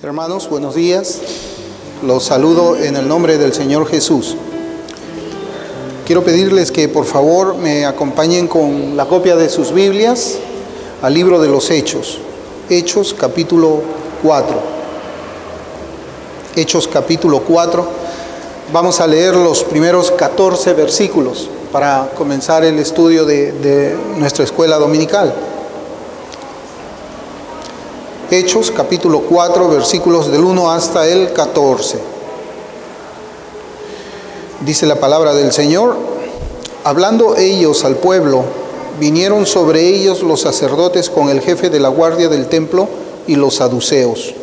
Hermanos, buenos días. Los saludo en el nombre del Señor Jesús. Quiero pedirles que por favor me acompañen con la copia de sus Biblias al libro de los Hechos. Hechos capítulo 4. Hechos capítulo 4. Vamos a leer los primeros 14 versículos para comenzar el estudio de nuestra escuela dominical. Hechos capítulo 4, versículos del 1 hasta el 14. Dice la palabra del Señor: hablando ellos al pueblo, vinieron sobre ellos los sacerdotes con el jefe de la guardia del templo y los saduceos,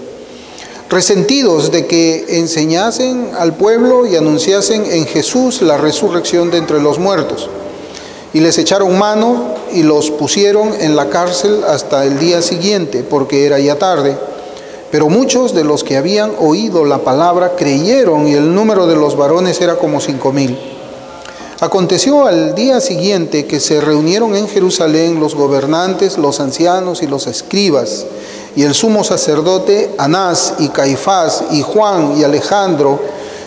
resentidos de que enseñasen al pueblo y anunciasen en Jesús la resurrección de entre los muertos. Y les echaron mano y los pusieron en la cárcel hasta el día siguiente, porque era ya tarde. Pero muchos de los que habían oído la palabra creyeron, y el número de los varones era como 5,000. Aconteció al día siguiente que se reunieron en Jerusalén los gobernantes, los ancianos y los escribas, y el sumo sacerdote Anás y Caifás y Juan y Alejandro,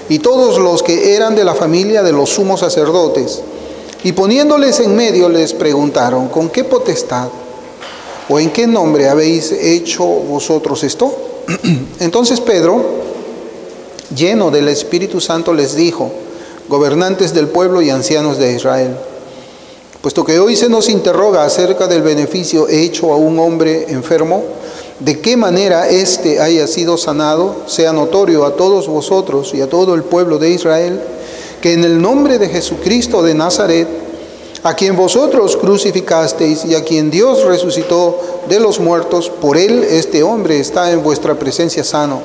y todos los que eran de la familia de los sumos sacerdotes. Y poniéndoles en medio les preguntaron: ¿con qué potestad o en qué nombre habéis hecho vosotros esto? Entonces Pedro, lleno del Espíritu Santo, les dijo: gobernantes del pueblo y ancianos de Israel, puesto que hoy se nos interroga acerca del beneficio hecho a un hombre enfermo, de qué manera éste haya sido sanado, sea notorio a todos vosotros y a todo el pueblo de Israel, que en el nombre de Jesucristo de Nazaret, a quien vosotros crucificasteis y a quien Dios resucitó de los muertos, por él este hombre está en vuestra presencia sano.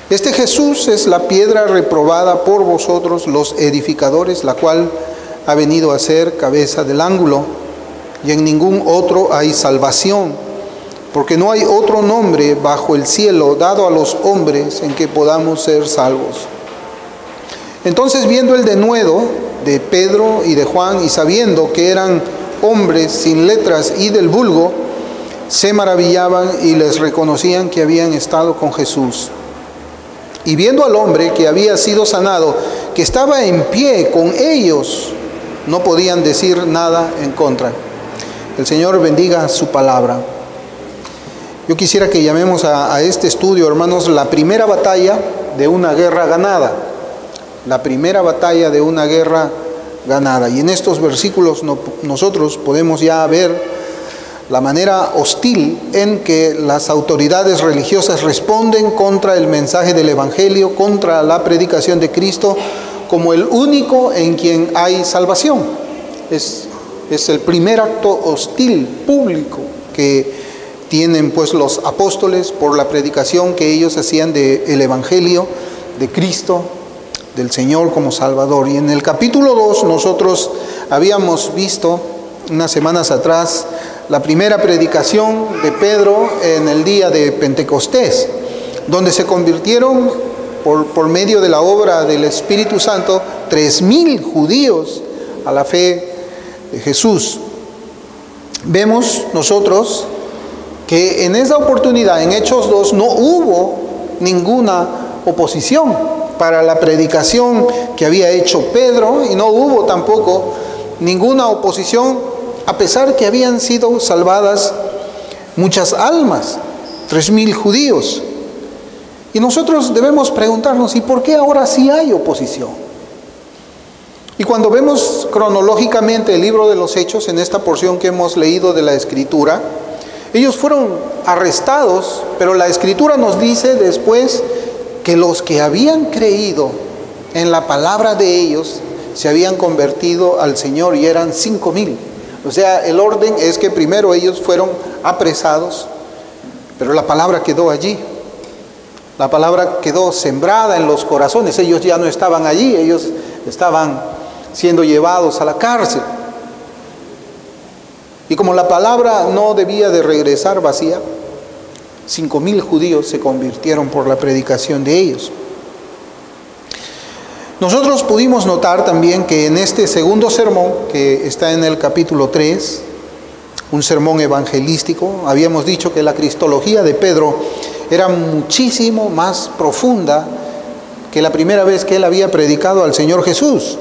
Este Jesús es la piedra reprobada por vosotros los edificadores, la cual ha venido a ser cabeza del ángulo, y en ningún otro hay salvación, porque no hay otro nombre bajo el cielo dado a los hombres en que podamos ser salvos. Entonces, viendo el denuedo de Pedro y de Juan, y sabiendo que eran hombres sin letras y del vulgo, se maravillaban y les reconocían que habían estado con Jesús. Y viendo al hombre que había sido sanado, que estaba en pie con ellos, no podían decir nada en contra. El Señor bendiga su palabra. Yo quisiera que llamemos a este estudio, hermanos, la primera batalla de una guerra ganada. La primera batalla de una guerra ganada. Y en estos versículos nosotros podemos ya ver la manera hostil en que las autoridades religiosas responden contra el mensaje del Evangelio, contra la predicación de Cristo como el único en quien hay salvación. Es el primer acto hostil público que tienen pues los apóstoles por la predicación que ellos hacían del Evangelio de Cristo, del Señor como Salvador. Y en el capítulo 2 nosotros habíamos visto unas semanas atrás la primera predicación de Pedro en el día de Pentecostés, donde se convirtieron por medio de la obra del Espíritu Santo 3,000 judíos a la fe de Jesús. Vemos nosotros que en esa oportunidad, en Hechos 2, no hubo ninguna oposición para la predicación que había hecho Pedro, y no hubo tampoco ninguna oposición, a pesar que habían sido salvadas muchas almas, 3,000 judíos. Y nosotros debemos preguntarnos: ¿y por qué ahora sí hay oposición? Y cuando vemos cronológicamente el libro de los Hechos, en esta porción que hemos leído de la Escritura, ellos fueron arrestados, pero la Escritura nos dice después que los que habían creído en la palabra de ellos se habían convertido al Señor, y eran 5,000. O sea, el orden es que primero ellos fueron apresados, pero la palabra quedó allí. La palabra quedó sembrada en los corazones. Ellos ya no estaban allí, ellos estaban siendo llevados a la cárcel. Y como la palabra no debía de regresar vacía, 5,000 judíos se convirtieron por la predicación de ellos. Nosotros pudimos notar también que en este segundo sermón, que está en el capítulo 3, un sermón evangelístico. Habíamos dicho que la cristología de Pedro era muchísimo más profunda que la primera vez que él había predicado al Señor Jesús.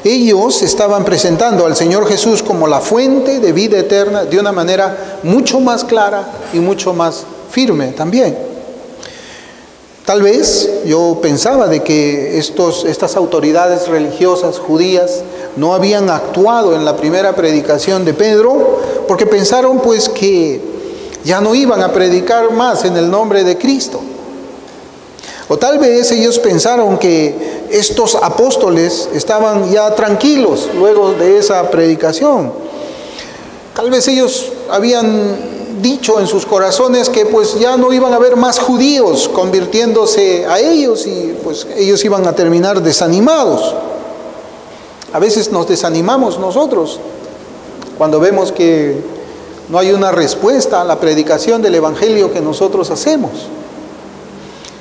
Ellos estaban presentando al Señor Jesús como la fuente de vida eterna de una manera mucho más clara y mucho más firme también. Tal vez yo pensaba de que estas autoridades religiosas judías no habían actuado en la primera predicación de Pedro porque pensaron pues que ya no iban a predicar más en el nombre de Cristo. O tal vez ellos pensaron que estos apóstoles estaban ya tranquilos luego de esa predicación. Tal vez ellos habían dicho en sus corazones que pues ya no iban a haber más judíos convirtiéndose a ellos y pues ellos iban a terminar desanimados. A veces nos desanimamos nosotros cuando vemos que no hay una respuesta a la predicación del evangelio que nosotros hacemos.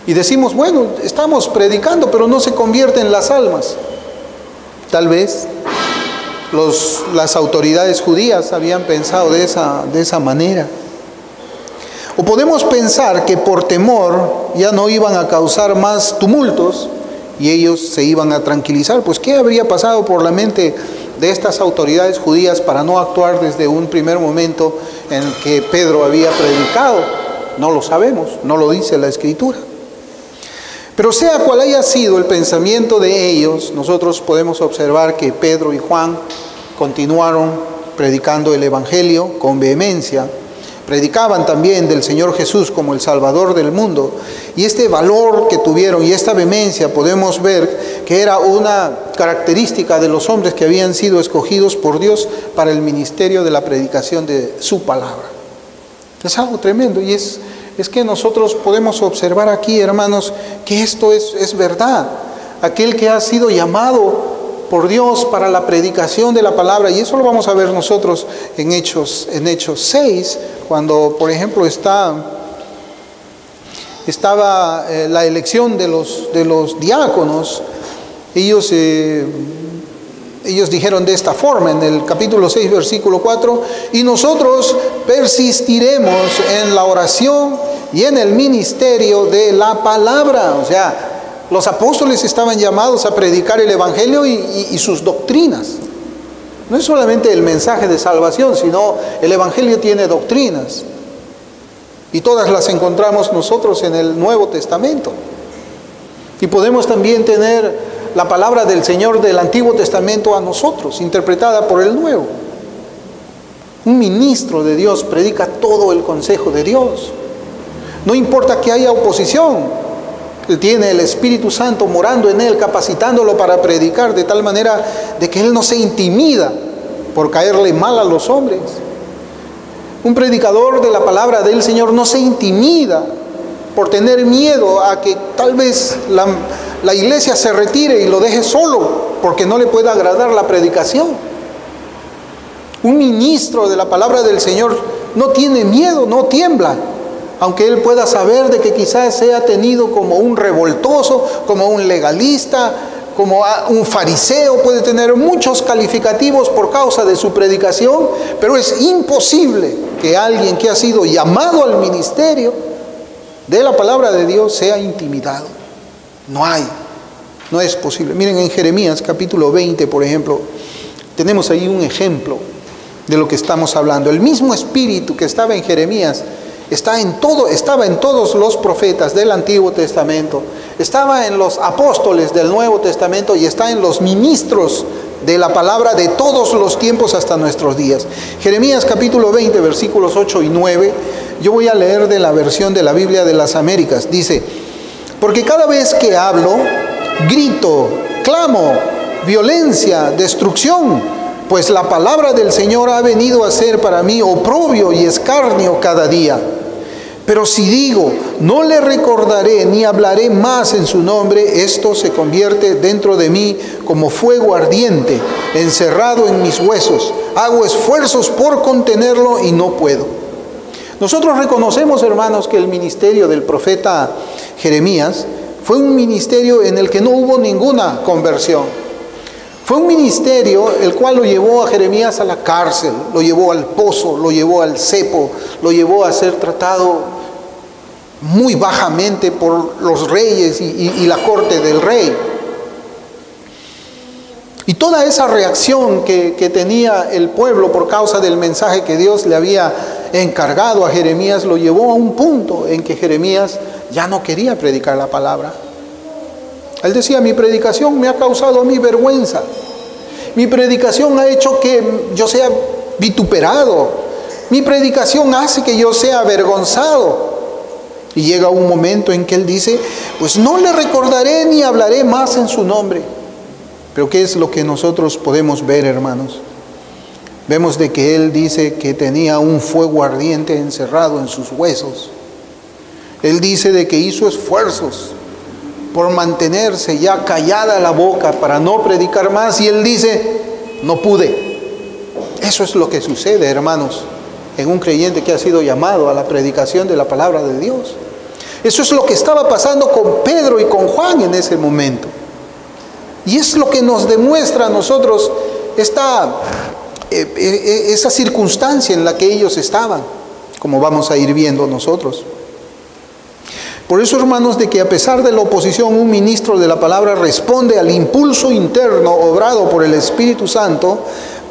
Y decimos, bueno, estamos predicando, pero no se convierten las almas. Tal vez las autoridades judías habían pensado de esa manera. O podemos pensar que por temor ya no iban a causar más tumultos y ellos se iban a tranquilizar. Pues, ¿qué habría pasado por la mente de estas autoridades judías para no actuar desde un primer momento en que Pedro había predicado? No lo sabemos, no lo dice la Escritura. Pero sea cual haya sido el pensamiento de ellos, nosotros podemos observar que Pedro y Juan continuaron predicando el Evangelio con vehemencia. Predicaban también del Señor Jesús como el Salvador del mundo. Y este valor que tuvieron y esta vehemencia podemos ver que era una característica de los hombres que habían sido escogidos por Dios para el ministerio de la predicación de su palabra. Es algo tremendo y es que nosotros podemos observar aquí, hermanos, que esto es verdad. Aquel que ha sido llamado por Dios para la predicación de la palabra, y eso lo vamos a ver nosotros en Hechos 6, cuando, por ejemplo, estaba la elección de los diáconos. Ellos dijeron de esta forma en el capítulo 6, versículo 4, y nosotros persistiremos en la oración y en el ministerio de la palabra. O sea, los apóstoles estaban llamados a predicar el Evangelio y sus doctrinas. No es solamente el mensaje de salvación, sino el Evangelio tiene doctrinas. Y todas las encontramos nosotros en el Nuevo Testamento. Y podemos también tener la palabra del Señor del Antiguo Testamento a nosotros, interpretada por el Nuevo. Un ministro de Dios predica todo el consejo de Dios. No importa que haya oposición. Él tiene el Espíritu Santo morando en él, capacitándolo para predicar de tal manera de que él no se intimida por caerle mal a los hombres. Un predicador de la palabra del Señor no se intimida por tener miedo a que tal vez la iglesia se retire y lo deje solo porque no le pueda agradar la predicación. Un ministro de la palabra del Señor no tiene miedo, no tiembla, aunque él pueda saber de que quizás sea tenido como un revoltoso, como un legalista, como un fariseo. Puede tener muchos calificativos por causa de su predicación, pero es imposible que alguien que ha sido llamado al ministerio de la palabra de Dios sea intimidado. No es posible. Miren, en Jeremías capítulo 20, por ejemplo, tenemos ahí un ejemplo de lo que estamos hablando. El mismo espíritu que estaba en Jeremías estaba en todos los profetas del Antiguo Testamento, estaba en los apóstoles del Nuevo Testamento y está en los ministros de la palabra de todos los tiempos hasta nuestros días. Jeremías capítulo 20, versículos 8 y 9, yo voy a leer de la versión de la Biblia de las Américas. Dice: porque cada vez que hablo, grito, clamo, violencia, destrucción, pues la palabra del Señor ha venido a ser para mí oprobio y escarnio cada día. Pero si digo, no le recordaré ni hablaré más en su nombre, esto se convierte dentro de mí como fuego ardiente, encerrado en mis huesos. Hago esfuerzos por contenerlo y no puedo. Nosotros reconocemos, hermanos, que el ministerio del profeta Jeremías fue un ministerio en el que no hubo ninguna conversión. Fue un ministerio el cual lo llevó a Jeremías a la cárcel, lo llevó al pozo, lo llevó al cepo, lo llevó a ser tratado muy bajamente por los reyes y la corte del rey. Y toda esa reacción que tenía el pueblo por causa del mensaje que Dios le había encargado a Jeremías lo llevó a un punto en que Jeremías ya no quería predicar la palabra. Él decía: mi predicación me ha causado a mí vergüenza. Mi predicación ha hecho que yo sea vituperado. Mi predicación hace que yo sea avergonzado. Y llega un momento en que él dice: pues no le recordaré ni hablaré más en su nombre. Pero ¿qué es lo que nosotros podemos ver, hermanos? Vemos de que él dice que tenía un fuego ardiente encerrado en sus huesos. Él dice de que hizo esfuerzos por mantenerse ya callada la boca para no predicar más, y él dice: no pude. Eso es lo que sucede, hermanos, en un creyente que ha sido llamado a la predicación de la palabra de Dios. Eso es lo que estaba pasando con Pedro y con Juan en ese momento. Y es lo que nos demuestra a nosotros esa circunstancia en la que ellos estaban, como vamos a ir viendo nosotros. Por eso, hermanos, de que a pesar de la oposición, un ministro de la palabra responde al impulso interno obrado por el Espíritu Santo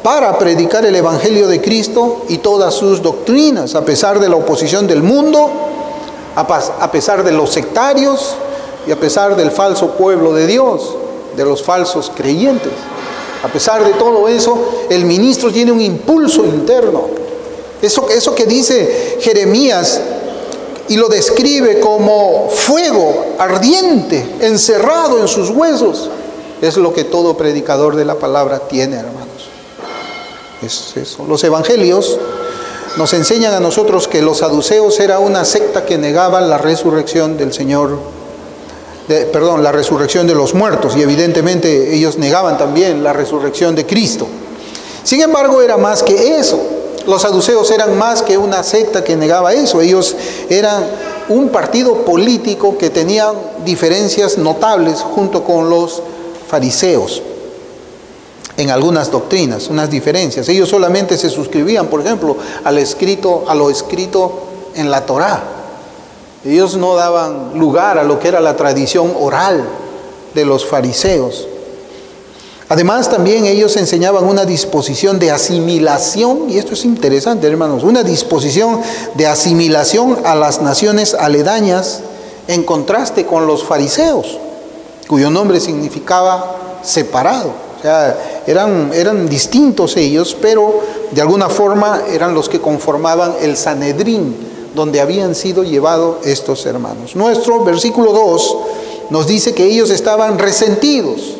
para predicar el Evangelio de Cristo y todas sus doctrinas, a pesar de la oposición del mundo, a pesar de los sectarios y a pesar del falso pueblo de Dios, de los falsos creyentes. A pesar de todo eso, el ministro tiene un impulso interno. Eso que dice Jeremías y lo describe como fuego ardiente, encerrado en sus huesos, es lo que todo predicador de la palabra tiene, hermanos. Es eso. Los evangelios nos enseñan a nosotros que los saduceos era una secta que negaba la resurrección del Señor, la resurrección de los muertos, y evidentemente ellos negaban también la resurrección de Cristo. Sin embargo, era más que eso. Los saduceos eran más que una secta que negaba eso. Ellos eran un partido político que tenía diferencias notables junto con los fariseos en algunas doctrinas, unas diferencias. Ellos solamente se suscribían, por ejemplo, a lo escrito en la Torá. Ellos no daban lugar a lo que era la tradición oral de los fariseos. Además, también ellos enseñaban una disposición de asimilación, y esto es interesante, hermanos, una disposición de asimilación a las naciones aledañas, en contraste con los fariseos, cuyo nombre significaba separado. O sea, eran distintos ellos, pero de alguna forma eran los que conformaban el Sanedrín, donde habían sido llevados estos hermanos. Nuestro versículo 2 nos dice que ellos estaban resentidos.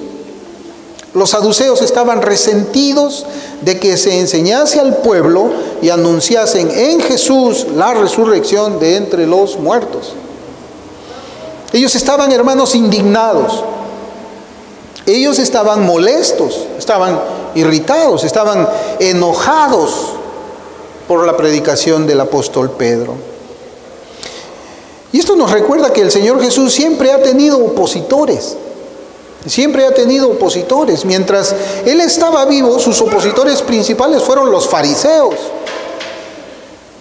Los saduceos estaban resentidos de que se enseñase al pueblo y anunciasen en Jesús la resurrección de entre los muertos. Ellos estaban, hermanos, indignados. Ellos estaban molestos, estaban irritados, estaban enojados por la predicación del apóstol Pedro. Y esto nos recuerda que el Señor Jesús siempre ha tenido opositores. Siempre ha tenido opositores. Mientras Él estaba vivo, sus opositores principales fueron los fariseos.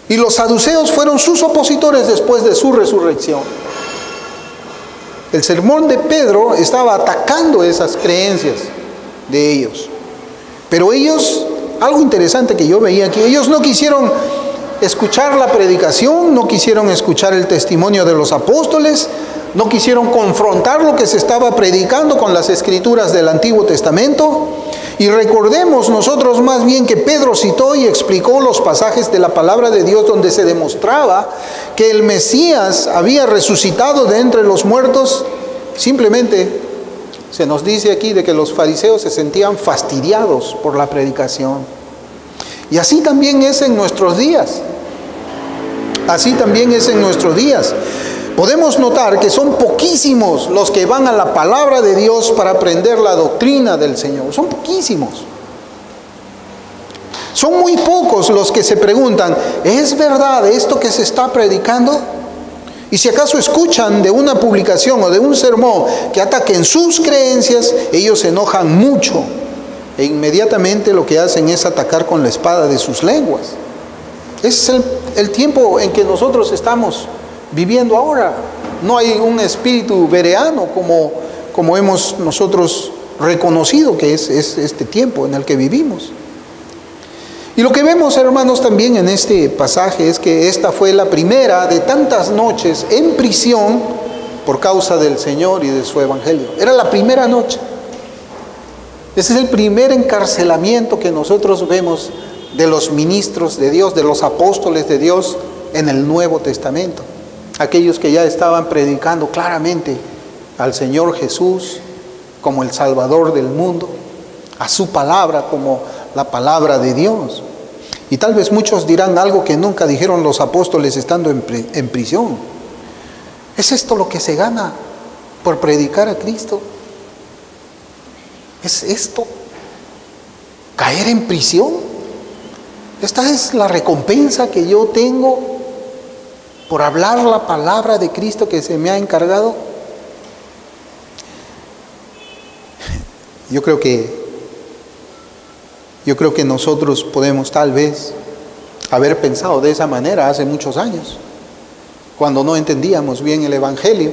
Y los saduceos fueron sus opositores después de su resurrección. El sermón de Pedro estaba atacando esas creencias de ellos. Pero ellos, algo interesante que yo veía aquí, ellos no quisieron escuchar la predicación, no quisieron escuchar el testimonio de los apóstoles, no quisieron confrontar lo que se estaba predicando con las escrituras del Antiguo Testamento. Y recordemos nosotros más bien que Pedro citó y explicó los pasajes de la palabra de Dios donde se demostraba que el Mesías había resucitado de entre los muertos. Simplemente se nos dice aquí de que los fariseos se sentían fastidiados por la predicación. Y así también es en nuestros días. Así también es en nuestros días. Podemos notar que son poquísimos los que van a la palabra de Dios para aprender la doctrina del Señor. Son poquísimos. Son muy pocos los que se preguntan, ¿es verdad esto que se está predicando? Y si acaso escuchan de una publicación o de un sermón que ataquen sus creencias, ellos se enojan mucho e inmediatamente lo que hacen es atacar con la espada de sus lenguas. Ese es el tiempo en que nosotros estamos viviendo ahora. No hay un espíritu bereano como hemos nosotros reconocido que es este tiempo en el que vivimos. Y lo que vemos, hermanos, también en este pasaje es que esta fue la primera de tantas noches en prisión por causa del Señor y de su evangelio. Era la primera noche. Ese es el primer encarcelamiento que nosotros vemos de los ministros de Dios, de los apóstoles de Dios en el Nuevo Testamento. Aquellos que ya estaban predicando claramente al Señor Jesús como el Salvador del mundo, a su palabra como la palabra de Dios. Y tal vez muchos dirán algo que nunca dijeron los apóstoles estando en prisión. ¿Es esto lo que se gana por predicar a Cristo? ¿Es esto? ¿Caer en prisión? ¿Esta es la recompensa que yo tengo por hablar la palabra de Cristo que se me ha encargado? Yo creo que nosotros podemos tal vez haber pensado de esa manera hace muchos años, cuando no entendíamos bien el evangelio.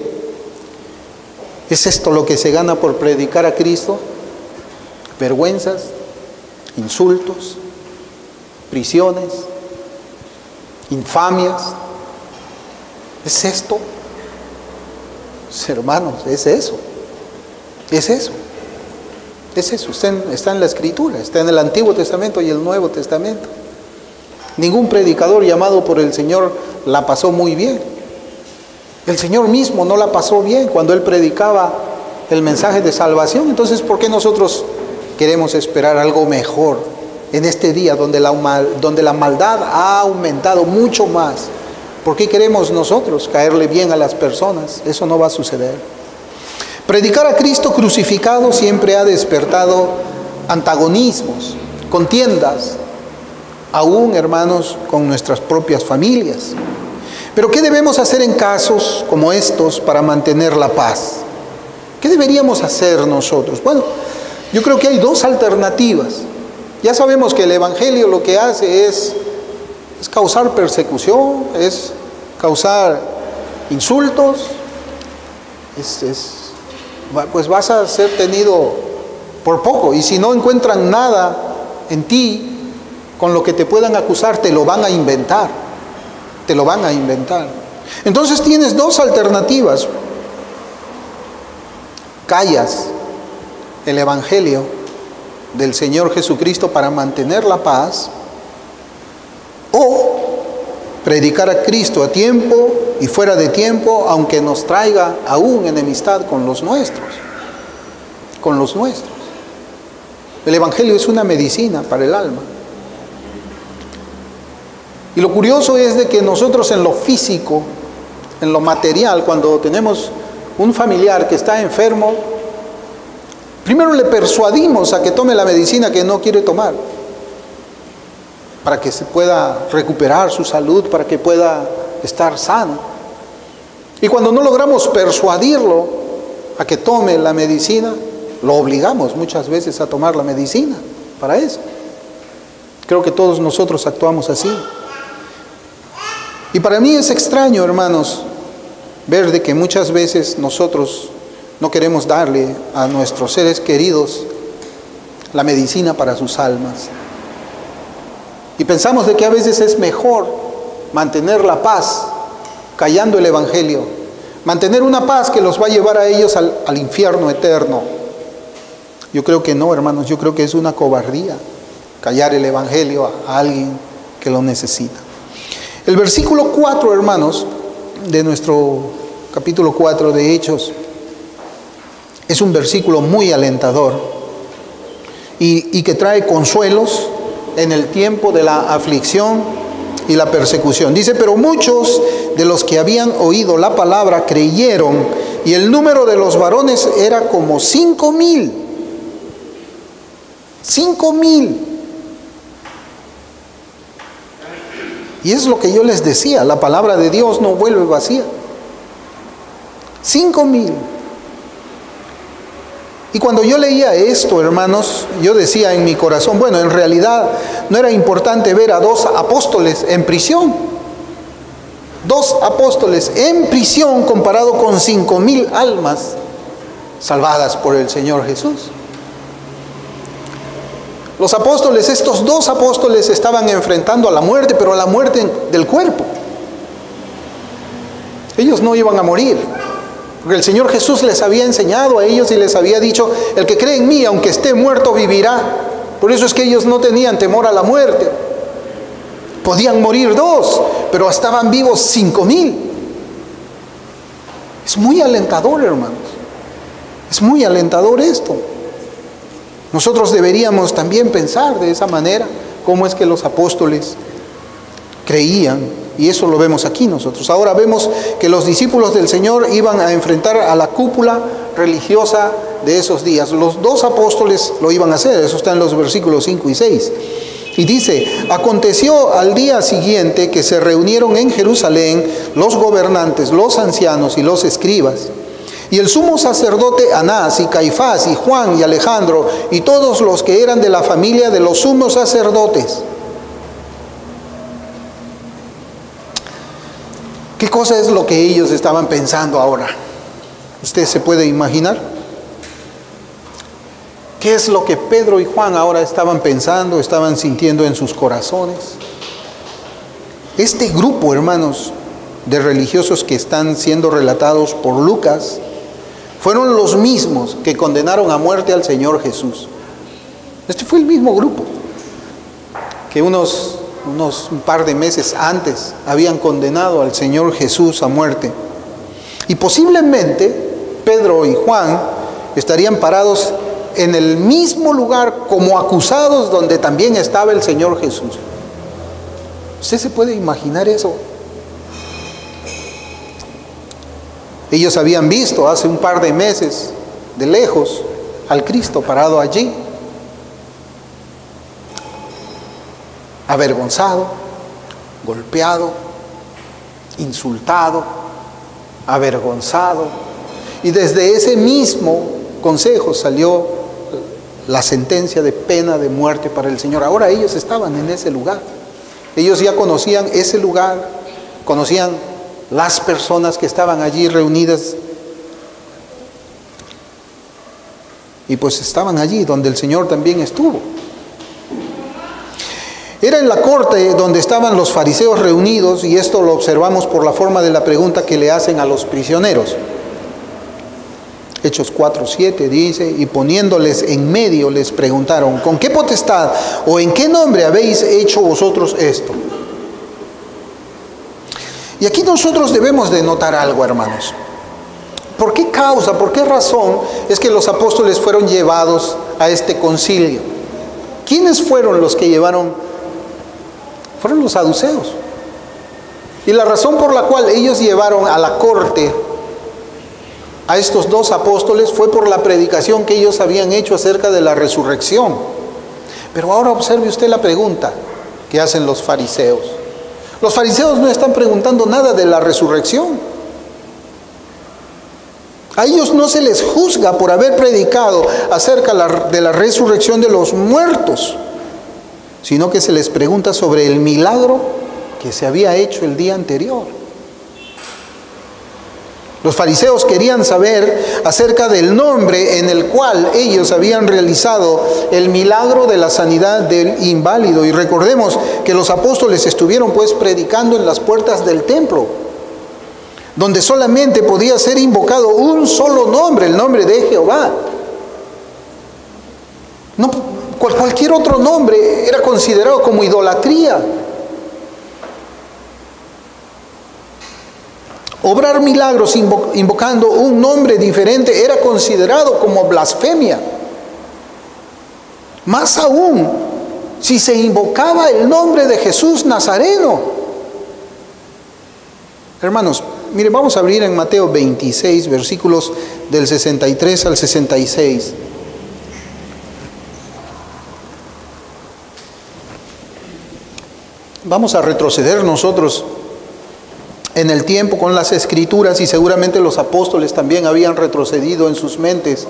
¿Es esto lo que se gana por predicar a Cristo? Vergüenzas, insultos, prisiones, infamias. ¿Es esto? Hermanos, es eso. Es eso. Es eso. Está en la Escritura, está en el Antiguo Testamento y el Nuevo Testamento. Ningún predicador llamado por el Señor la pasó muy bien. El Señor mismo no la pasó bien cuando Él predicaba el mensaje de salvación. Entonces, ¿por qué nosotros queremos esperar algo mejor en este día donde la maldad ha aumentado mucho más? ¿Por qué queremos nosotros caerle bien a las personas? Eso no va a suceder. Predicar a Cristo crucificado siempre ha despertado antagonismos, contiendas, aún, hermanos, con nuestras propias familias. Pero ¿qué debemos hacer en casos como estos para mantener la paz? ¿Qué deberíamos hacer nosotros? Bueno, yo creo que hay dos alternativas. Ya sabemos que el evangelio lo que hace es causar persecución, es causar insultos, pues vas a ser tenido por poco. Y si no encuentran nada en ti con lo que te puedan acusar, te lo van a inventar. Te lo van a inventar. Entonces tienes dos alternativas. Callas el evangelio del Señor Jesucristo para mantener la paz, o predicar a Cristo a tiempo y fuera de tiempo, aunque nos traiga aún enemistad con los nuestros. Con los nuestros. El evangelio es una medicina para el alma. Y lo curioso es de que nosotros en lo físico, en lo material, cuando tenemos un familiar que está enfermo, primero le persuadimos a que tome la medicina que no quiere tomar, para que se pueda recuperar su salud, para que pueda estar sano. Y cuando no logramos persuadirlo a que tome la medicina, lo obligamos muchas veces a tomar la medicina para eso. Creo que todos nosotros actuamos así. Y para mí es extraño, hermanos, ver de que muchas veces nosotros no queremos darle a nuestros seres queridos la medicina para sus almas. Y pensamos de que a veces es mejor mantener la paz callando el evangelio, mantener una paz que los va a llevar a ellos al infierno eterno. Yo creo que no, hermanos, yo creo que es una cobardía callar el evangelio a alguien que lo necesita. El versículo 4, hermanos, de nuestro capítulo 4 de Hechos, es un versículo muy alentador y que trae consuelos en el tiempo de la aflicción y la persecución. Dice, pero muchos de los que habían oído la palabra creyeron, y el número de los varones era como 5,000. 5,000. Y es lo que yo les decía, la palabra de Dios no vuelve vacía. 5,000. Y cuando yo leía esto, hermanos, yo decía en mi corazón, bueno, en realidad no era importante ver a 2 apóstoles en prisión. 2 apóstoles en prisión comparado con 5,000 almas salvadas por el Señor Jesús. Los apóstoles, estos 2 apóstoles estaban enfrentando a la muerte, pero a la muerte del cuerpo. Ellos no iban a morir, porque el Señor Jesús les había enseñado a ellos y les había dicho, el que cree en mí, aunque esté muerto, vivirá. Por eso es que ellos no tenían temor a la muerte. Podían morir 2, pero estaban vivos 5,000. Es muy alentador, hermanos. Es muy alentador esto. Nosotros deberíamos también pensar de esa manera, cómo es que los apóstoles creían. Y eso lo vemos aquí nosotros. Ahora vemos que los discípulos del Señor iban a enfrentar a la cúpula religiosa de esos días. Los 2 apóstoles lo iban a hacer. Eso está en los versículos 5 y 6. Y dice, aconteció al día siguiente que se reunieron en Jerusalén los gobernantes, los ancianos y los escribas. Y el sumo sacerdote Anás y Caifás y Juan y Alejandro y todos los que eran de la familia de los sumos sacerdotes. ¿Qué cosa es lo que ellos estaban pensando ahora? ¿Usted se puede imaginar? ¿Qué es lo que Pedro y Juan ahora estaban pensando, estaban sintiendo en sus corazones? Este grupo, hermanos, de religiosos que están siendo relatados por Lucas, fueron los mismos que condenaron a muerte al Señor Jesús. Este fue el mismo grupo que un par de meses antes habían condenado al Señor Jesús a muerte. Y posiblemente Pedro y Juan estarían parados en el mismo lugar como acusados donde también estaba el Señor Jesús. ¿Usted se puede imaginar eso? Ellos habían visto hace un par de meses de lejos al Cristo parado allí, avergonzado, golpeado, insultado, avergonzado. Y desde ese mismo consejo salió la sentencia de pena de muerte para el Señor. Ahora ellos estaban en ese lugar. Ellos ya conocían ese lugar, conocían las personas que estaban allí reunidas. Y pues estaban allí donde el Señor también estuvo. Era en la corte donde estaban los fariseos reunidos, y esto lo observamos por la forma de la pregunta que le hacen a los prisioneros. Hechos 4:7 dice, y poniéndoles en medio les preguntaron, ¿con qué potestad o en qué nombre habéis hecho vosotros esto? Y aquí nosotros debemos de notar algo, hermanos. ¿Por qué causa, por qué razón es que los apóstoles fueron llevados a este concilio? ¿Quiénes fueron los que llevaron? Fueron los saduceos. Y la razón por la cual ellos llevaron a la corte a estos 2 apóstoles fue por la predicación que ellos habían hecho acerca de la resurrección. Pero ahora observe usted la pregunta que hacen los fariseos. Los fariseos no están preguntando nada de la resurrección. A ellos no se les juzga por haber predicado acerca de la resurrección de los muertos, sino que se les pregunta sobre el milagro que se había hecho el día anterior. Los fariseos querían saber acerca del nombre en el cual ellos habían realizado el milagro de la sanidad del inválido. Y recordemos que los apóstoles estuvieron pues predicando en las puertas del templo, donde solamente podía ser invocado un solo nombre, el nombre de Jehová. No, cualquier otro nombre era considerado como idolatría. Obrar milagros invocando un nombre diferente era considerado como blasfemia. Más aún, si se invocaba el nombre de Jesús Nazareno. Hermanos, mire, vamos a abrir en Mateo 26, versículos del 63 al 66. Vamos a retroceder nosotros en el tiempo con las escrituras, y seguramente los apóstoles también habían retrocedido en sus mentes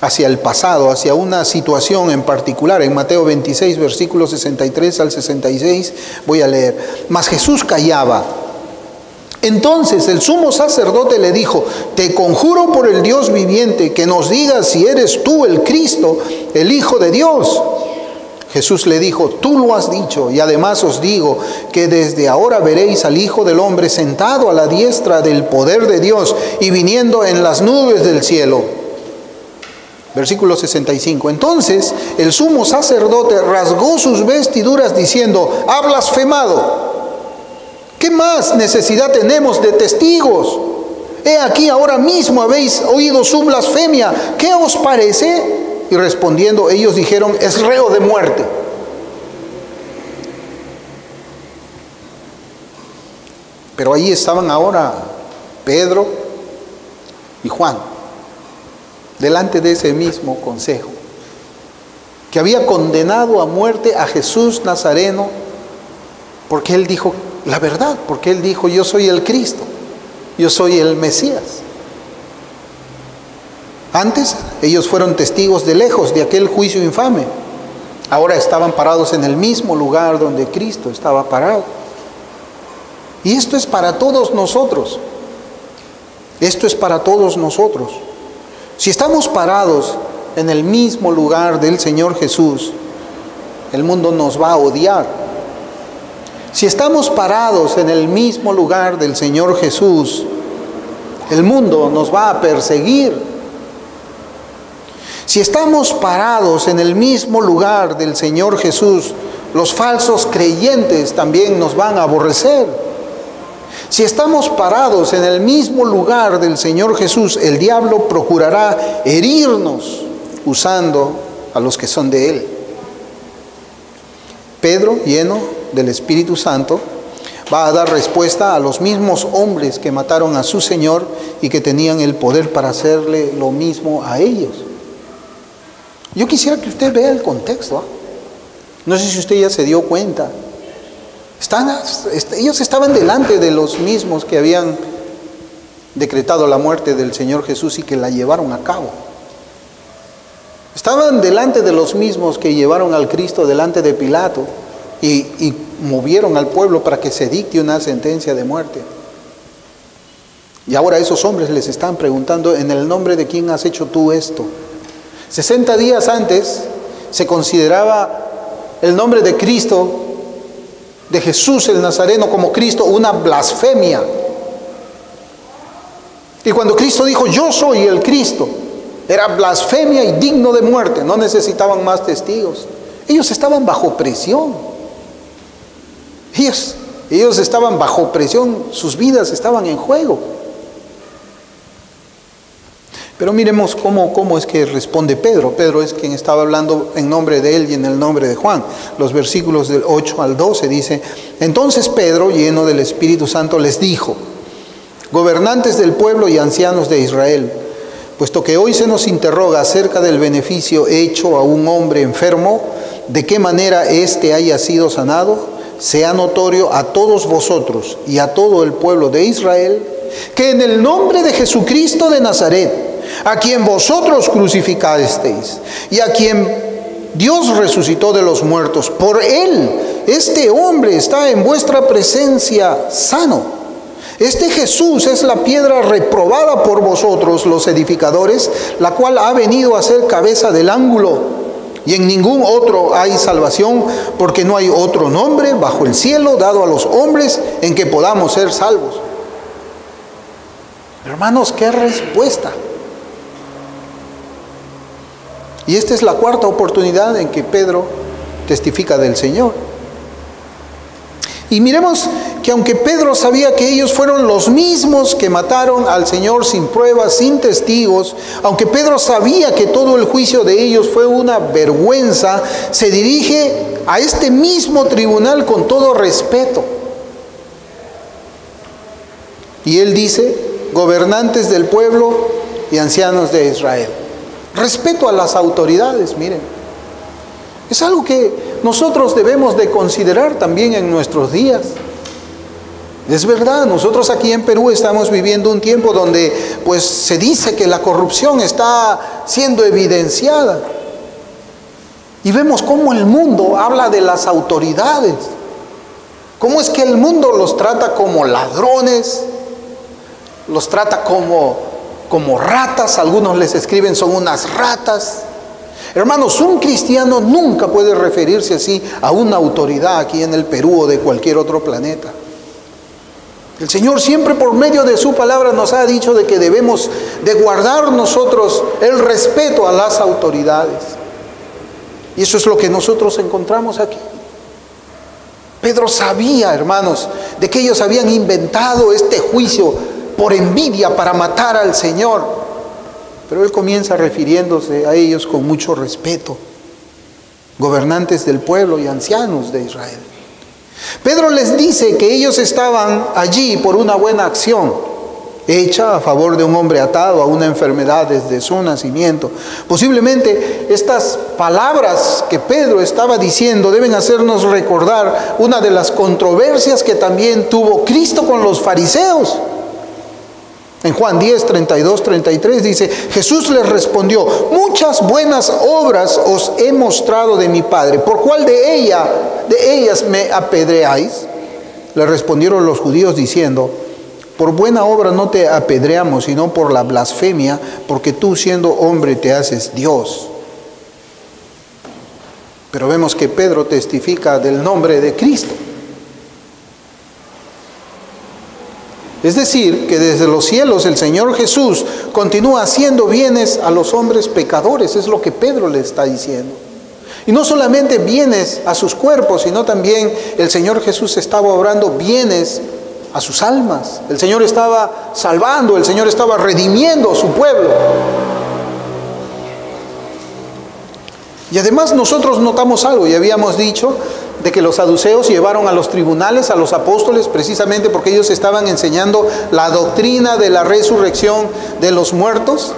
hacia el pasado, hacia una situación en particular. En Mateo 26, versículos 63 al 66, voy a leer. Mas Jesús callaba. Entonces el sumo sacerdote le dijo: te conjuro por el Dios viviente que nos digas si eres tú el Cristo, el Hijo de Dios. Jesús le dijo: tú lo has dicho, y además os digo que desde ahora veréis al Hijo del Hombre sentado a la diestra del poder de Dios y viniendo en las nubes del cielo. Versículo 65. Entonces el sumo sacerdote rasgó sus vestiduras diciendo: ha blasfemado. ¿Qué más necesidad tenemos de testigos? He aquí, ahora mismo habéis oído su blasfemia. ¿Qué os parece? Y respondiendo ellos dijeron: es reo de muerte. Pero ahí estaban ahora Pedro y Juan, delante de ese mismo consejo, que había condenado a muerte a Jesús Nazareno, porque él dijo la verdad, porque él dijo: yo soy el Cristo, yo soy el Mesías. Antes ellos fueron testigos de lejos de aquel juicio infame. Ahora estaban parados en el mismo lugar donde Cristo estaba parado. Y esto es para todos nosotros. Esto es para todos nosotros. Si estamos parados en el mismo lugar del Señor Jesús, el mundo nos va a odiar. Si estamos parados en el mismo lugar del Señor Jesús, el mundo nos va a perseguir. Si estamos parados en el mismo lugar del Señor Jesús, los falsos creyentes también nos van a aborrecer. Si estamos parados en el mismo lugar del Señor Jesús, el diablo procurará herirnos usando a los que son de Él. Pedro, lleno del Espíritu Santo, va a dar respuesta a los mismos hombres que mataron a su Señor y que tenían el poder para hacerle lo mismo a ellos. Yo quisiera que usted vea el contexto. No sé si usted ya se dio cuenta. Ellos estaban delante de los mismos que habían decretado la muerte del Señor Jesús y que la llevaron a cabo. Estaban delante de los mismos que llevaron al Cristo delante de Pilato y movieron al pueblo para que se dicte una sentencia de muerte. Y ahora esos hombres les están preguntando: ¿en el nombre de quién has hecho tú esto? 60 días antes se consideraba el nombre de Cristo, de Jesús el Nazareno como Cristo, una blasfemia. Y cuando Cristo dijo: yo soy el Cristo, era blasfemia y digno de muerte. No necesitaban más testigos. Ellos estaban bajo presión. Ellos estaban bajo presión, sus vidas estaban en juego. Pero miremos cómo es que responde Pedro. Pedro es quien estaba hablando en nombre de él y en el nombre de Juan. Los versículos del 8 al 12 dice: entonces Pedro, lleno del Espíritu Santo, les dijo: gobernantes del pueblo y ancianos de Israel, puesto que hoy se nos interroga acerca del beneficio hecho a un hombre enfermo, de qué manera éste haya sido sanado, sea notorio a todos vosotros y a todo el pueblo de Israel, que en el nombre de Jesucristo de Nazaret, a quien vosotros crucificasteis y a quien Dios resucitó de los muertos, por él este hombre está en vuestra presencia sano. Este Jesús es la piedra reprobada por vosotros los edificadores, la cual ha venido a ser cabeza del ángulo. Y en ningún otro hay salvación, porque no hay otro nombre bajo el cielo dado a los hombres en que podamos ser salvos. Hermanos, qué respuesta. Y esta es la cuarta oportunidad en que Pedro testifica del Señor. Y miremos que aunque Pedro sabía que ellos fueron los mismos que mataron al Señor sin pruebas, sin testigos, aunque Pedro sabía que todo el juicio de ellos fue una vergüenza, se dirige a este mismo tribunal con todo respeto. Y él dice: gobernantes del pueblo y ancianos de Israel. Respeto a las autoridades, miren. Es algo que nosotros debemos de considerar también en nuestros días. Es verdad, nosotros aquí en Perú estamos viviendo un tiempo donde pues se dice que la corrupción está siendo evidenciada. Y vemos cómo el mundo habla de las autoridades. Cómo es que el mundo los trata como ladrones, los trata como ratas, algunos les escriben son unas ratas. Hermanos, un cristiano nunca puede referirse así a una autoridad aquí en el Perú o de cualquier otro planeta. El Señor siempre por medio de su palabra nos ha dicho de que debemos de guardar nosotros el respeto a las autoridades. Y eso es lo que nosotros encontramos aquí. Pedro sabía, hermanos, de que ellos habían inventado este juicio por envidia para matar al Señor. Pero él comienza refiriéndose a ellos con mucho respeto, gobernantes del pueblo y ancianos de Israel. Pedro les dice que ellos estaban allí por una buena acción hecha a favor de un hombre atado a una enfermedad desde su nacimiento. Posiblemente estas palabras que Pedro estaba diciendo deben hacernos recordar una de las controversias que también tuvo Cristo con los fariseos. En Juan 10, 32, 33 dice, Jesús les respondió, muchas buenas obras os he mostrado de mi Padre, ¿por cuál de ellas me apedreáis? Le respondieron los judíos diciendo, por buena obra no te apedreamos, sino por la blasfemia, porque tú siendo hombre te haces Dios. Pero vemos que Pedro testifica del nombre de Cristo. Es decir, que desde los cielos el Señor Jesús continúa haciendo bienes a los hombres pecadores, es lo que Pedro le está diciendo. Y no solamente bienes a sus cuerpos, sino también el Señor Jesús estaba obrando bienes a sus almas. El Señor estaba salvando, el Señor estaba redimiendo a su pueblo. Y además nosotros notamos algo, y habíamos dicho de que los saduceos llevaron a los tribunales a los apóstoles precisamente porque ellos estaban enseñando la doctrina de la resurrección de los muertos.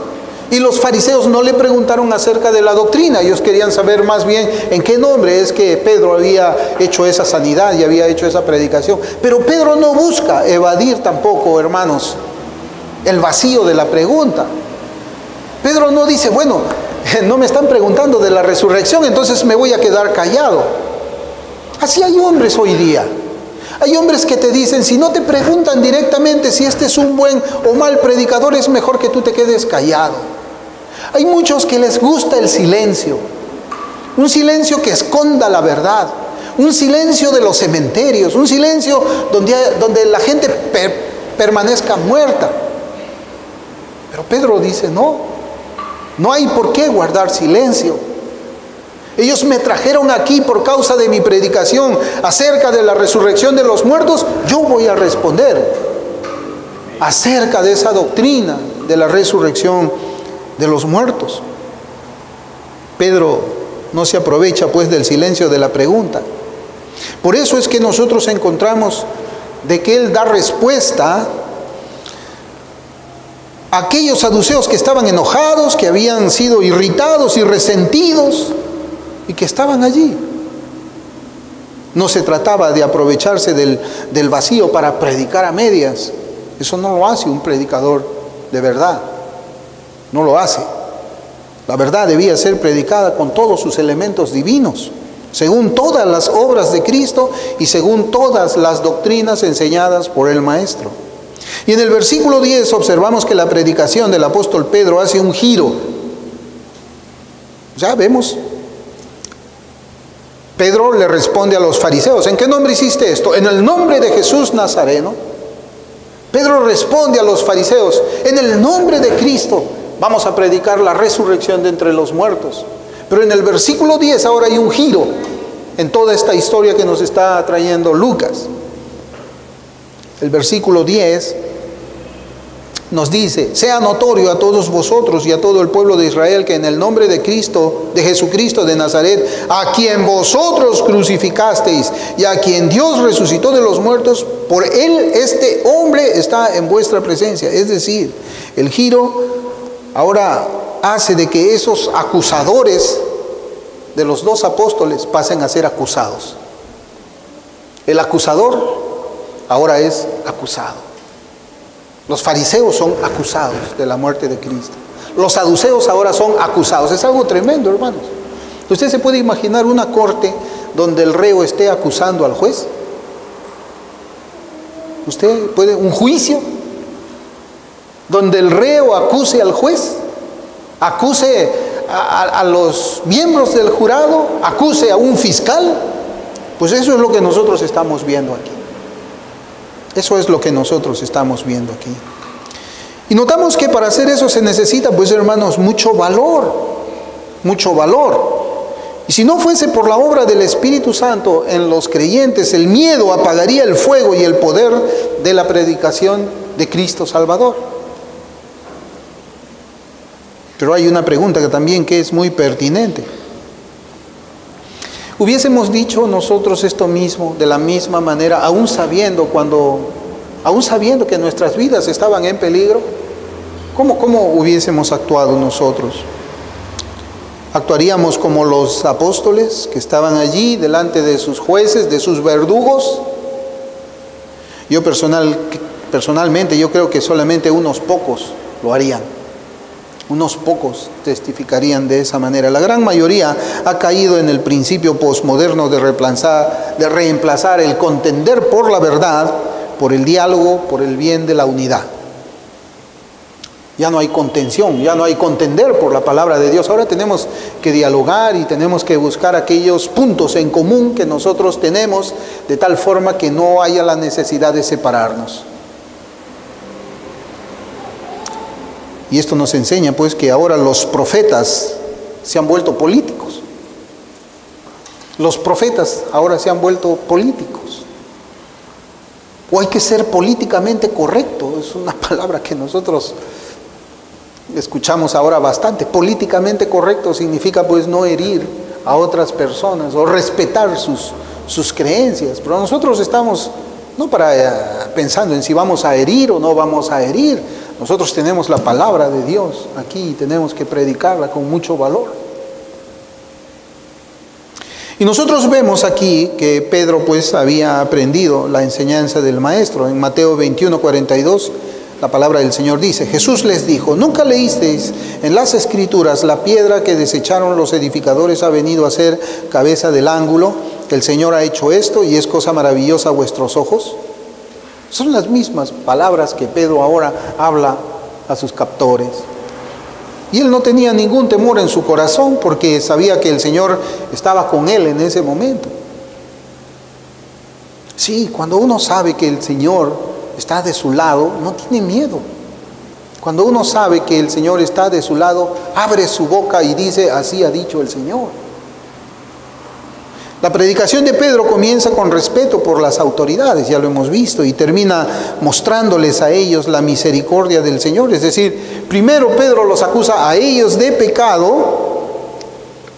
Y los fariseos no le preguntaron acerca de la doctrina, ellos querían saber más bien en qué nombre es que Pedro había hecho esa sanidad y había hecho esa predicación. Pero Pedro no busca evadir tampoco, hermanos, el vacío de la pregunta. Pedro no dice, bueno, no me están preguntando de la resurrección, entonces me voy a quedar callado. Así hay hombres hoy día. Hay hombres que te dicen, si no te preguntan directamente si este es un buen o mal predicador, es mejor que tú te quedes callado. Hay muchos que les gusta el silencio, un silencio que esconda la verdad, un silencio de los cementerios, un silencio donde la gente permanezca muerta. Pero Pedro dice, no hay por qué guardar silencio. Ellos me trajeron aquí por causa de mi predicación acerca de la resurrección de los muertos. Yo voy a responder acerca de esa doctrina de la resurrección de los muertos. Pedro no se aprovecha pues del silencio de la pregunta. Por eso es que nosotros encontramos de que él da respuesta a aquellos saduceos que estaban enojados, que habían sido irritados y resentidos, y que estaban allí. No se trataba de aprovecharse del vacío para predicar a medias. Eso no lo hace un predicador de verdad. No lo hace. La verdad debía ser predicada con todos sus elementos divinos, según todas las obras de Cristo y según todas las doctrinas enseñadas por el Maestro. Y en el versículo 10 observamos que la predicación del apóstol Pedro hace un giro. Ya vemos. Pedro le responde a los fariseos, ¿en qué nombre hiciste esto? En el nombre de Jesús Nazareno. Pedro responde a los fariseos, en el nombre de Cristo vamos a predicar la resurrección de entre los muertos. Pero en el versículo 10 ahora hay un giro en toda esta historia que nos está trayendo Lucas. El versículo 10 nos dice, sea notorio a todos vosotros y a todo el pueblo de Israel que en el nombre de Cristo, de Jesucristo de Nazaret, a quien vosotros crucificasteis y a quien Dios resucitó de los muertos, por él este hombre está en vuestra presencia. Es decir, el giro ahora hace de que esos acusadores de los dos apóstoles pasen a ser acusados. El acusador ahora es acusado. Los fariseos son acusados de la muerte de Cristo. Los saduceos ahora son acusados. Es algo tremendo, hermanos. ¿Usted se puede imaginar una corte donde el reo esté acusando al juez? ¿Usted puede? ¿Un juicio donde el reo acuse al juez? ¿Acuse a los miembros del jurado? ¿Acuse a un fiscal? Pues eso es lo que nosotros estamos viendo aquí. Eso es lo que nosotros estamos viendo aquí. Y notamos que para hacer eso se necesita, pues hermanos, mucho valor. Mucho valor. Y si no fuese por la obra del Espíritu Santo en los creyentes, el miedo apagaría el fuego y el poder de la predicación de Cristo Salvador. Pero hay una pregunta que también es muy pertinente. ¿Hubiésemos dicho nosotros esto mismo de la misma manera, aún sabiendo que nuestras vidas estaban en peligro? ¿Cómo hubiésemos actuado nosotros? ¿Actuaríamos como los apóstoles que estaban allí delante de sus jueces, de sus verdugos? Yo personalmente yo creo que solamente unos pocos lo harían. Unos pocos testificarían de esa manera. La gran mayoría ha caído en el principio posmoderno de reemplazar el contender por la verdad por el diálogo, por el bien de la unidad. Ya no hay contención, ya no hay contender por la palabra de Dios. Ahora tenemos que dialogar y tenemos que buscar aquellos puntos en común que nosotros tenemos, de tal forma que no haya la necesidad de separarnos. Y esto nos enseña pues que ahora los profetas se han vuelto políticos. Los profetas ahora se han vuelto políticos. O hay que ser políticamente correcto, es una palabra que nosotros escuchamos ahora bastante. Políticamente correcto significa pues no herir a otras personas o respetar sus creencias. Pero nosotros estamos no pensando en si vamos a herir o no vamos a herir. Nosotros tenemos la palabra de Dios aquí y tenemos que predicarla con mucho valor. Y nosotros vemos aquí que Pedro pues había aprendido la enseñanza del Maestro. En Mateo 21:42 la palabra del Señor dice: Jesús les dijo: ¿nunca leísteis en las Escrituras la piedra que desecharon los edificadores ha venido a ser cabeza del ángulo? El Señor ha hecho esto y es cosa maravillosa a vuestros ojos. Son las mismas palabras que Pedro ahora habla a sus captores. Y él no tenía ningún temor en su corazón porque sabía que el Señor estaba con él en ese momento. Sí, cuando uno sabe que el Señor está de su lado, no tiene miedo. Cuando uno sabe que el Señor está de su lado, abre su boca y dice: así ha dicho el Señor. La predicación de Pedro comienza con respeto por las autoridades, ya lo hemos visto, y termina mostrándoles a ellos la misericordia del Señor. Es decir, primero Pedro los acusa a ellos de pecado,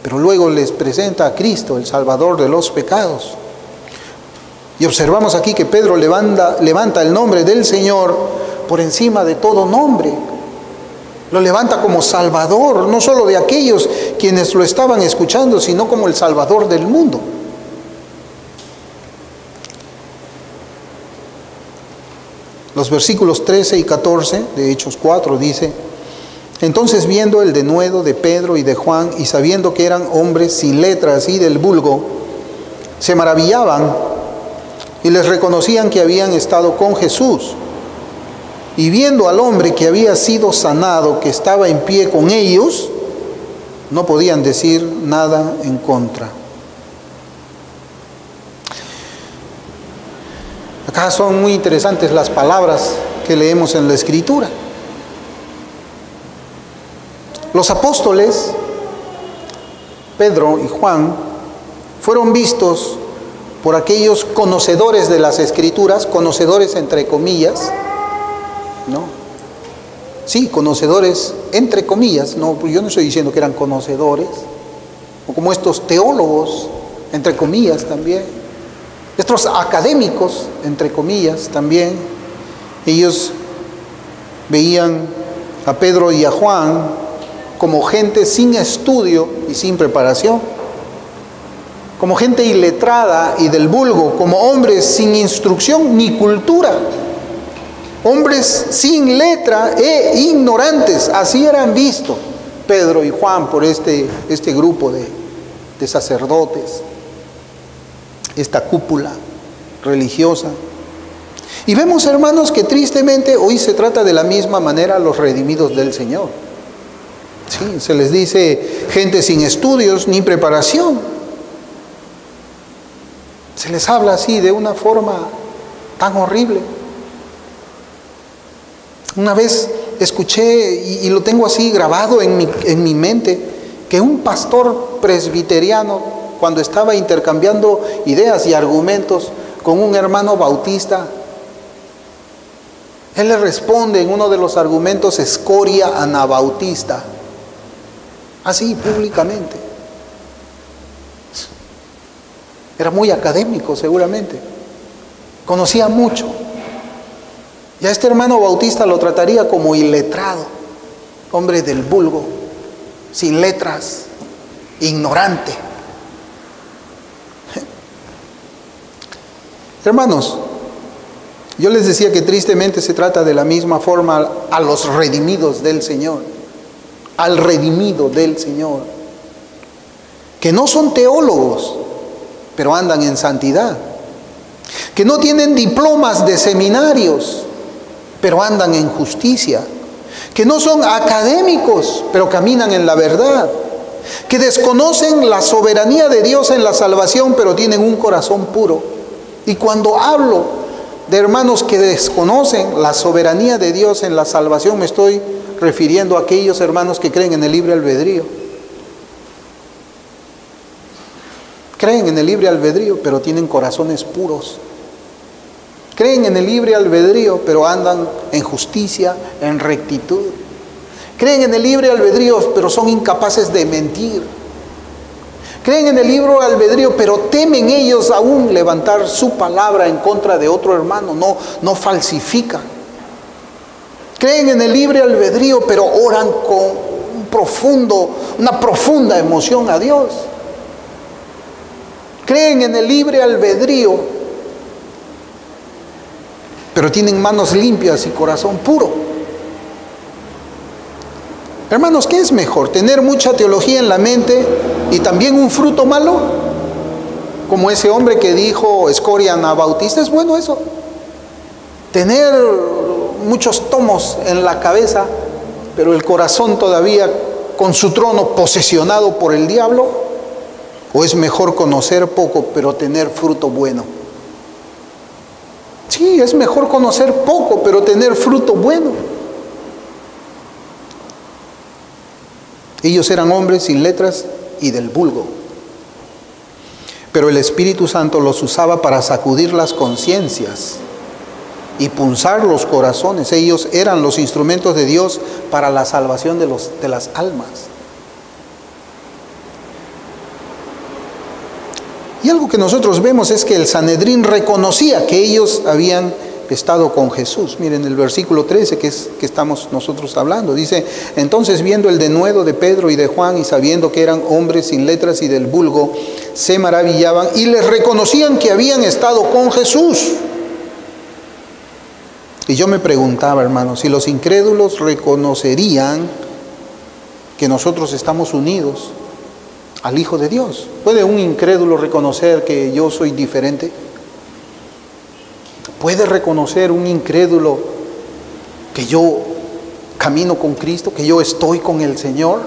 pero luego les presenta a Cristo, el Salvador de los pecados. Y observamos aquí que Pedro levanta el nombre del Señor por encima de todo nombre. Lo levanta como Salvador, no solo de aquellos quienes lo estaban escuchando, sino como el Salvador del mundo. Los versículos 13 y 14 de Hechos 4 dice: entonces, viendo el denuedo de Pedro y de Juan, y sabiendo que eran hombres sin letras y del vulgo, se maravillaban y les reconocían que habían estado con Jesús. Y viendo al hombre que había sido sanado, que estaba en pie con ellos, no podían decir nada en contra. Acá son muy interesantes las palabras que leemos en la Escritura. Los apóstoles, Pedro y Juan, fueron vistos por aquellos conocedores de las Escrituras, conocedores entre comillas, ¿no? Sí, conocedores entre comillas, no, yo no estoy diciendo que eran conocedores, o como estos teólogos entre comillas también, estos académicos entre comillas también. Ellos veían a Pedro y a Juan como gente sin estudio y sin preparación. como gente iletrada y del vulgo, como hombres sin instrucción ni cultura, hombres sin letra e ignorantes. Así eran vistos Pedro y Juan por este grupo de sacerdotes, esta cúpula religiosa. Y vemos, hermanos, que tristemente hoy se trata de la misma manera a los redimidos del Señor. Sí, se les dice gente sin estudios ni preparación. Se les habla así de una forma tan horrible. Una vez escuché, y lo tengo así grabado en mi mente, que un pastor presbiteriano, cuando estaba intercambiando ideas y argumentos con un hermano bautista, él le responde en uno de los argumentos escoria anabautista, así públicamente. Era muy académico seguramente, conocía mucho. Y a este hermano bautista lo trataría como iletrado, hombre del vulgo, sin letras, ignorante. Hermanos, yo les decía que tristemente se trata de la misma forma a los redimidos del Señor, al redimido del Señor, que no son teólogos, pero andan en santidad, que no tienen diplomas de seminarios, pero andan en justicia, que no son académicos, pero caminan en la verdad, que desconocen la soberanía de Dios en la salvación, pero tienen un corazón puro. Y cuando hablo de hermanos que desconocen la soberanía de Dios en la salvación, me estoy refiriendo a aquellos hermanos que creen en el libre albedrío. Creen en el libre albedrío, pero tienen corazones puros. Creen en el libre albedrío, pero andan en justicia, en rectitud. Creen en el libre albedrío, pero son incapaces de mentir. Creen en el libre albedrío, pero temen ellos aún levantar su palabra en contra de otro hermano, no falsifican. Creen en el libre albedrío, pero oran con una profunda emoción a Dios. Creen en el libre albedrío, pero tienen manos limpias y corazón puro. Hermanos, ¿qué es mejor? ¿Tener mucha teología en la mente y también un fruto malo? Como ese hombre que dijo escoria anabautista. ¿Es bueno eso? ¿Tener muchos tomos en la cabeza, pero el corazón todavía con su trono posesionado por el diablo? ¿O es mejor conocer poco, pero tener fruto bueno? Sí, es mejor conocer poco, pero tener fruto bueno. Ellos eran hombres sin letras y del vulgo. Pero el Espíritu Santo los usaba para sacudir las conciencias y punzar los corazones. Ellos eran los instrumentos de Dios para la salvación de las almas. Y algo que nosotros vemos es que el Sanedrín reconocía que ellos habían estado con Jesús. Miren el versículo 13 que estamos nosotros hablando. Dice: entonces, viendo el denuedo de Pedro y de Juan y sabiendo que eran hombres sin letras y del vulgo, se maravillaban y les reconocían que habían estado con Jesús. Y yo me preguntaba, hermanos, si los incrédulos reconocerían que nosotros estamos unidos al Hijo de Dios. ¿Puede un incrédulo reconocer que yo soy diferente? ¿Puede reconocer un incrédulo que yo camino con Cristo, que yo estoy con el Señor,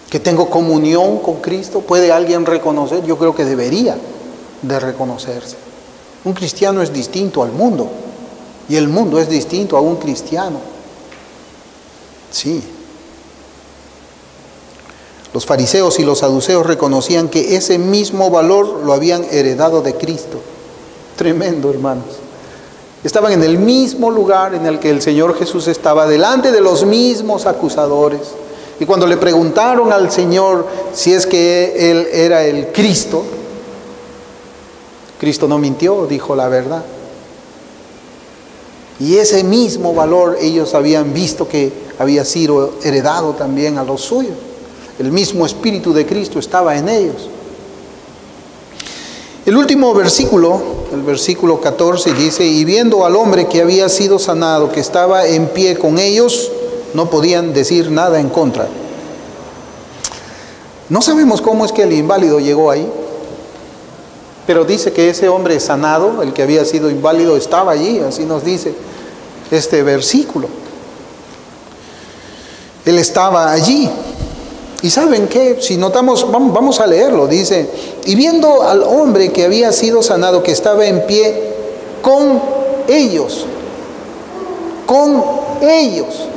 que tengo comunión con Cristo? ¿Puede alguien reconocer? Yo creo que debería de reconocerse. Un cristiano es distinto al mundo y el mundo es distinto a un cristiano. Sí. Los fariseos y los saduceos reconocían que ese mismo valor lo habían heredado de Cristo. Tremendo, hermanos. Estaban en el mismo lugar en el que el Señor Jesús estaba, delante de los mismos acusadores. Y cuando le preguntaron al Señor si es que Él era el Cristo, Cristo no mintió, dijo la verdad. Y ese mismo valor ellos habían visto que había sido heredado también a los suyos. El mismo Espíritu de Cristo estaba en ellos. El último versículo, el versículo 14, dice: y viendo al hombre que había sido sanado, que estaba en pie con ellos, no podían decir nada en contra. No sabemos cómo es que el inválido llegó ahí, pero dice que ese hombre sanado, el que había sido inválido, estaba allí, así nos dice este versículo. Él estaba allí. ¿Y saben qué? Si notamos, vamos a leerlo, dice: y viendo al hombre que había sido sanado, que estaba en pie con ellos. Con ellos.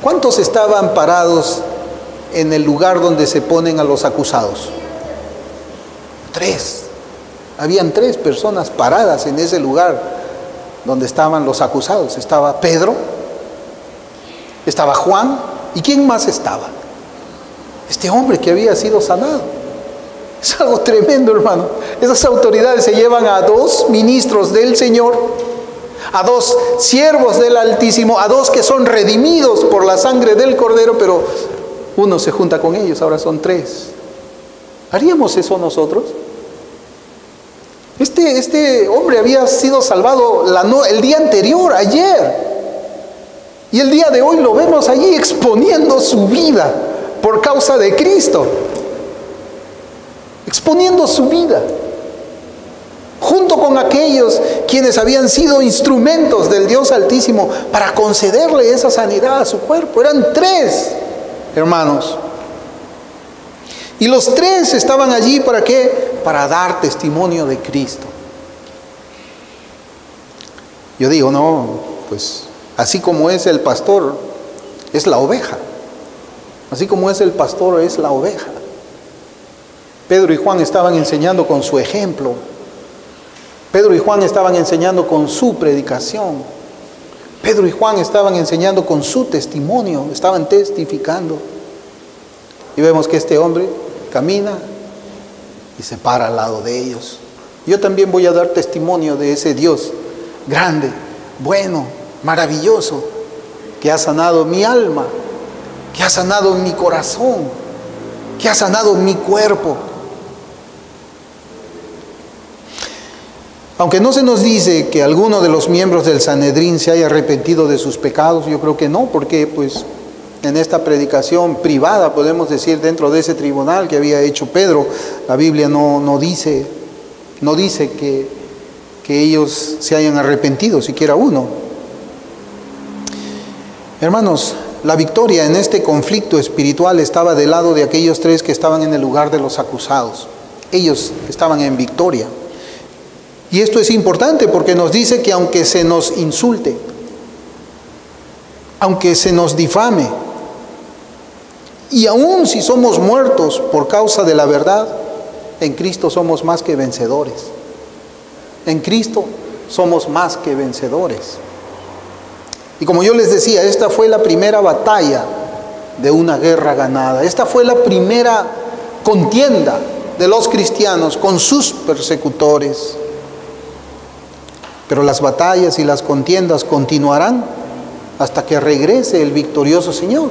¿Cuántos estaban parados en el lugar donde se ponen a los acusados? 3. Habían 3 personas paradas en ese lugar donde estaban los acusados. Estaba Pedro, estaba Juan, ¿y quién más estaba? Este hombre que había sido sanado. Es algo tremendo, hermano. Esas autoridades se llevan a 2 ministros del Señor, a 2 siervos del Altísimo, a 2 que son redimidos por la sangre del Cordero, pero uno se junta con ellos, ahora son 3. ¿Haríamos eso nosotros? Este hombre había sido salvado el día anterior, ayer. Y el día de hoy lo vemos allí exponiendo su vida por causa de Cristo. Exponiendo su vida. Junto con aquellos quienes habían sido instrumentos del Dios Altísimo para concederle esa sanidad a su cuerpo. Eran 3, hermanos. Y los 3 estaban allí, ¿para qué? Para dar testimonio de Cristo. Yo digo, no, pues así como es el pastor, es la oveja. Así como es el pastor, es la oveja. Pedro y Juan estaban enseñando con su ejemplo. Pedro y Juan estaban enseñando con su predicación. Pedro y Juan estaban enseñando con su testimonio, estaban testificando. Y vemos que este hombre camina y se para al lado de ellos. Yo también voy a dar testimonio de ese Dios grande, bueno, maravilloso, que ha sanado mi alma, que ha sanado mi corazón, que ha sanado mi cuerpo. Aunque no se nos dice que alguno de los miembros del Sanedrín se haya arrepentido de sus pecados, yo creo que no, porque pues en esta predicación privada, podemos decir, dentro de ese tribunal que había hecho Pedro, la Biblia no dice que ellos se hayan arrepentido, siquiera uno. Hermanos, la victoria en este conflicto espiritual estaba del lado de aquellos 3 que estaban en el lugar de los acusados. Ellos estaban en victoria. Y esto es importante porque nos dice que aunque se nos insulte, aunque se nos difame, y aun si somos muertos por causa de la verdad, en Cristo somos más que vencedores. En Cristo somos más que vencedores. Y como yo les decía, esta fue la primera batalla de una guerra ganada. Esta fue la primera contienda de los cristianos con sus persecutores. Pero las batallas y las contiendas continuarán hasta que regrese el victorioso Señor.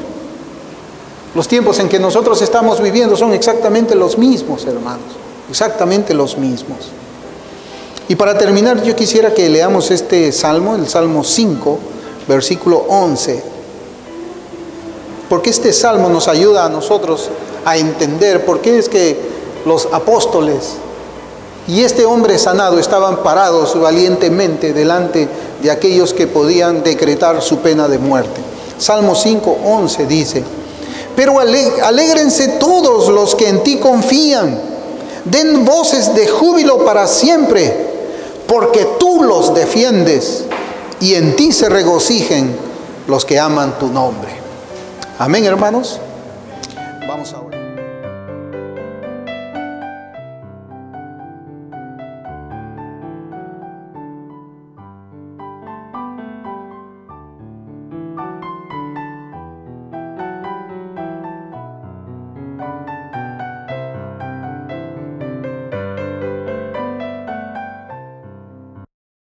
Los tiempos en que nosotros estamos viviendo son exactamente los mismos, hermanos. Exactamente los mismos. Y para terminar, yo quisiera que leamos este salmo, el Salmo 5, versículo 11. Porque este salmo nos ayuda a nosotros a entender por qué es que los apóstoles y este hombre sanado estaban parados valientemente delante de aquellos que podían decretar su pena de muerte. Salmo 5, 11 dice: pero alégrense todos los que en ti confían, den voces de júbilo para siempre, porque tú los defiendes y en ti se regocijen los que aman tu nombre. Amén, hermanos. Vamos ahora.